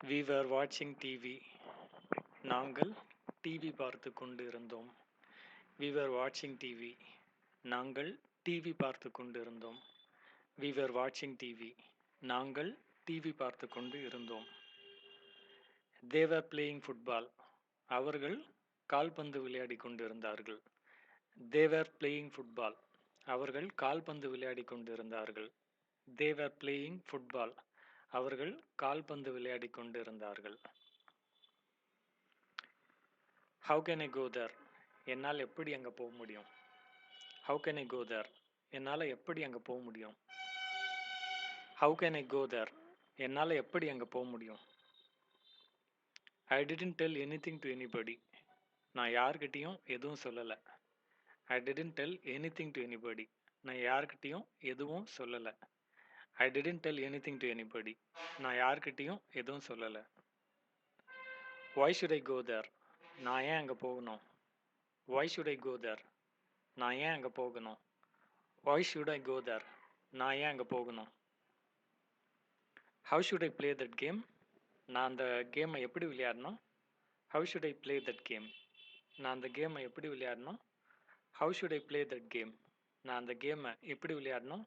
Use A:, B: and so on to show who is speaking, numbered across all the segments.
A: We were watching TV. நாங்கள் TV பார்த்து கொண்டு இருந்தோம். We were watching TV. நாங்கள் டிவி பார்த்து கொண்டு இருந்தோம். We were watching TV. நாங்கள் டிவி பார்த்து கொண்டு இருந்தோம். They were playing football. அவர்கள் கால்பந்து விளையாடி கொண்டிருந்தார்கள். They were playing football. அவர்கள் கால்பந்து விளையாடி கொண்டிருந்தார்கள். They were playing football. அவர்கள் கால்பந்து விளையாடி கொண்டிருந்தார்கள். How can I go there? என்னால் எப்படி அங்கே போக முடியும்? How can I go there? என்னால் எப்படி அங்கே போக முடியும்? How can I go there? என்னால் எப்படி அங்கே போக முடியும்? I didn't tell anything to anybody. நான் யார்கிட்டையும் எதுவும் சொல்லலை. I didn't tell anything to anybody. நான் யார்கிட்டையும் எதுவும் சொல்லலை. I didn't tell anything to anybody. நான் யார்கிட்டையும் எதுவும் சொல்லலை. Why should I go there? நான் ஏன் அங்கே போகணும்? Why should I go there? நான் ஏன் அங்கே போகணும்? Why should I go there? நான் ஏன் அங்கே போகணும்? How should I play that game? நான் அந்த கேமை எப்படி விளையாடணும்? How should I play that game? நான் அந்த கேமை எப்படி விளையாடணும்? How should I play that game? நான் அந்த கேமை எப்படி விளையாடணும்?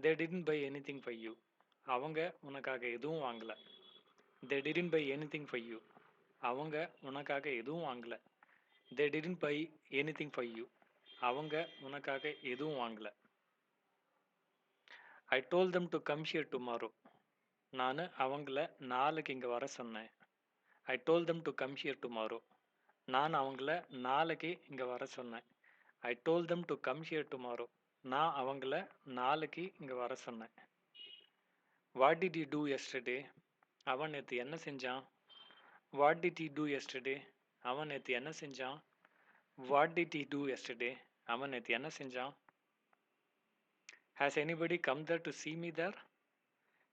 A: They didn't buy anything for you. அவங்க உனக்காக எதுவும் வாங்கலை. They didn't buy anything for you. அவங்க உனக்காக எதுவும் வாங்கலை. They didn't buy anything for you. அவங்க உனக்காக எதுவும் வாங்கலை. I told them to come here tomorrow. நான் அவங்கள நாளைக்கு இங்கே வர சொன்னேன். I told them to come here tomorrow. நான் அவங்கள நாளைக்கு இங்கே வர சொன்னேன். I told them to come here tomorrow. நான் அவங்கள நாளைக்கு இங்கே வர சொன்னேன். What did you do yesterday? அவன் நேற்று என்ன செஞ்சான்? What did he do yesterday? அவன் நேற்று என்ன செஞ்சான்? What did he do yesterday? அவன் நேற்று என்ன செஞ்சான்? Has anybody come there to see me there?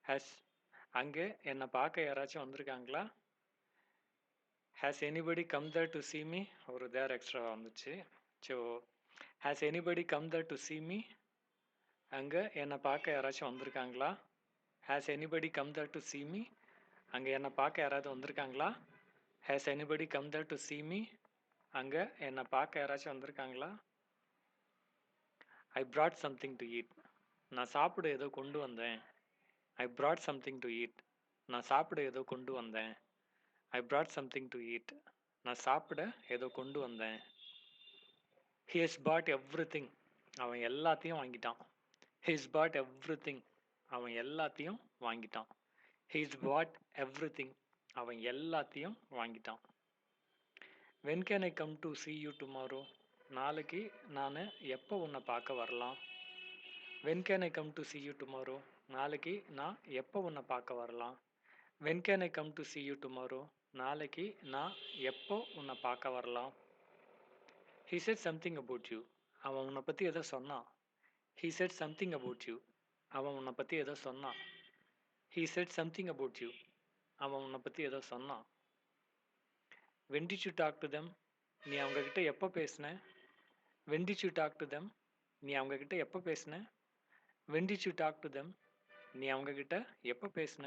A: Has அங்கே என்னை பார்க்க யாராச்சும் வந்திருக்காங்களா? Has anybody come there to see me? ஒரு தேர் எக்ஸ்ட்ரா வந்துச்சு. So has anybody come there to see me? அங்கே என்னை பார்க்க யாராச்சும் வந்திருக்காங்களா? Has anybody come there to see me? அங்கே என்னை பார்க்க யாராவது வந்திருக்காங்களா? Has anybody come there to see me? அங்கே என்னை பார்க்க யாராச்சும் வந்திருக்காங்களா? I brought something to eat. நான் சாப்பிட ஏதோ கொண்டு வந்தேன். I brought something to eat. நான் சாப்பிட ஏதோ கொண்டு வந்தேன். I brought something to eat. நான் சாப்பிட ஏதோ கொண்டு வந்தேன். He has bought everything. அவன் எல்லாத்தையும் வாங்கிட்டான். He has bought everything. அவன் எல்லாத்தையும் வாங்கிட்டான். He has bought everything. அவன் எல்லாத்தையும் வாங்கிட்டான். When can I come to see you tomorrow? நாளைக்கு நான் எப்போ உன்னை பார்க்க வரலாம்? When can I come to see you tomorrow? நாளைக்கு நான் எப்போ உன்னை பார்க்க வரலாம்? When can I come to see you tomorrow? நாளைக்கு நான் எப்போ உன்னை பார்க்க வரலாம்? He said something about you. அவன் உன்னை பற்றி ஏதோ சொன்னான். He said something about you. அவன் உன்னை பற்றி ஏதோ சொன்னான். He said something about you. அவன் உன்னை பற்றி ஏதோ சொன்னான். When did you talk to them? நீ அவங்கக்கிட்ட எப்போ பேசின? When did you talk to them? நீ அவங்கக்கிட்ட எப்போ பேசின? When did you talk to them? நீ அவங்கக்கிட்ட எப்போ பேசின?